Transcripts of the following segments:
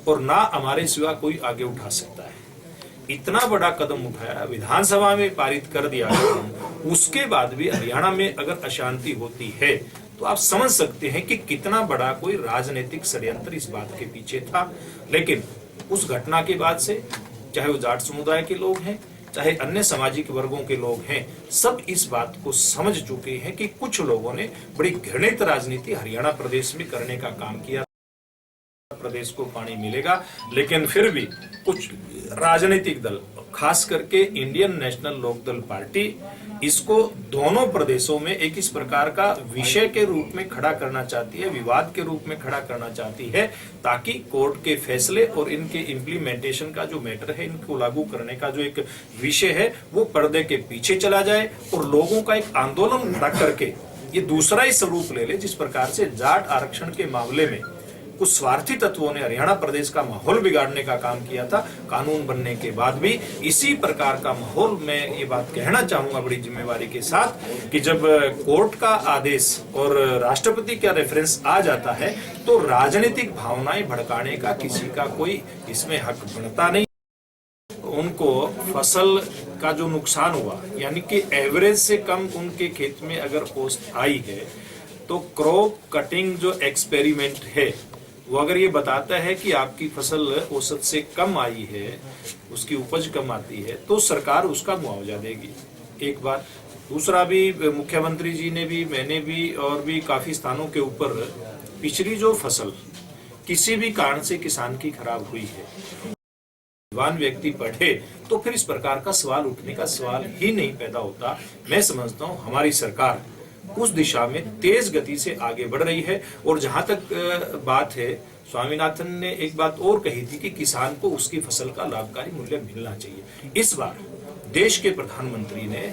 और ना हमारे सिवा कोई आगे उठा सकता है। इतना बड़ा कदम उठाया, विधानसभा में पारित कर दिया, उसके बाद भी हरियाणा में अगर अशांति होती है तो आप समझ सकते हैं कि कितना बड़ा कोई राजनीतिक षड्यंत्र इस बात के पीछे था। लेकिन उस घटना के बाद से चाहे वो जाट समुदाय के लोग हैं, चाहे अन्य सामाजिक वर्गों के लोग हैं, सब इस बात को समझ चुके हैं कि कुछ लोगों ने बड़ी घृणित राजनीति हरियाणा प्रदेश में करने का काम किया। प्रदेश को पानी मिलेगा, लेकिन फिर भी कुछ राजनीतिक दल, खास करके इंडियन नेशनल लोकदल पार्टी, इसको दोनों प्रदेशों में एक इस प्रकार का विषय के रूप में खड़ा करना चाहती है, विवाद के रूप में खड़ा करना चाहती है, ताकि कोर्ट के फैसले और इनके इम्प्लीमेंटेशन का जो मैटर है, इनको लागू करने का जो एक विषय है, वो पर्दे के पीछे चला जाए और लोगों का एक आंदोलन खड़ा करके ये दूसरा ही स्वरूप ले ले। जिस प्रकार से जाट आरक्षण के मामले में कुछ स्वार्थी तत्वों ने हरियाणा प्रदेश का माहौल बिगाड़ने का काम किया था, कानून बनने के बाद भी इसी प्रकार का माहौल, मैं ये बात कहना चाहूंगा बड़ी जिम्मेवारी के साथ, कि जब कोर्ट का आदेश और राष्ट्रपति का रेफरेंस आ जाता है तो राजनीतिक भावनाएं भड़काने का किसी का कोई इसमें हक बनता नहीं। उनको फसल का जो नुकसान हुआ, यानी कि एवरेज से कम उनके खेत में अगर औसत आई है, तो क्रॉप कटिंग जो एक्सपेरिमेंट है वो अगर ये बताता है कि आपकी फसल औसत से कम आई है, उसकी उपज कम आती है, तो सरकार उसका मुआवजा देगी। एक बात। दूसरा भी, मुख्यमंत्री जी ने भी, मैंने भी और भी काफी स्थानों के ऊपर पिछली जो फसल किसी भी कारण से किसान की खराब हुई है, विद्वान व्यक्ति पढ़े तो फिर इस प्रकार का सवाल उठने का सवाल ही नहीं पैदा होता। मैं समझता हूँ हमारी सरकार उस दिशा में तेज गति से आगे बढ़ रही है। और जहां तक बात है, स्वामीनाथन ने एक बात और कही थी कि किसान को उसकी फसल का लाभकारी मूल्य मिलना चाहिए। इस बार देश के प्रधानमंत्री ने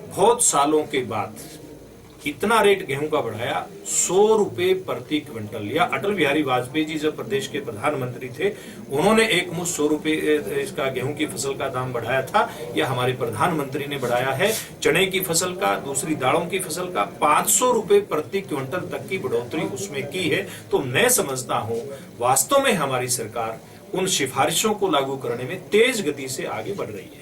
बहुत सालों के बाद इतना रेट गेहूं का बढ़ाया, 100 रुपए प्रति क्विंटल। या अटल बिहारी वाजपेयी जी जब प्रदेश के प्रधानमंत्री थे, उन्होंने एक मुश्त 100 रुपए इसका गेहूं की फसल का दाम बढ़ाया था, या हमारे प्रधानमंत्री ने बढ़ाया है। चने की फसल का, दूसरी दालों की फसल का 500 रुपए प्रति क्विंटल तक की बढ़ोतरी उसमें की है। तो मैं समझता हूं वास्तव में हमारी सरकार उन सिफारिशों को लागू करने में तेज गति से आगे बढ़ रही है।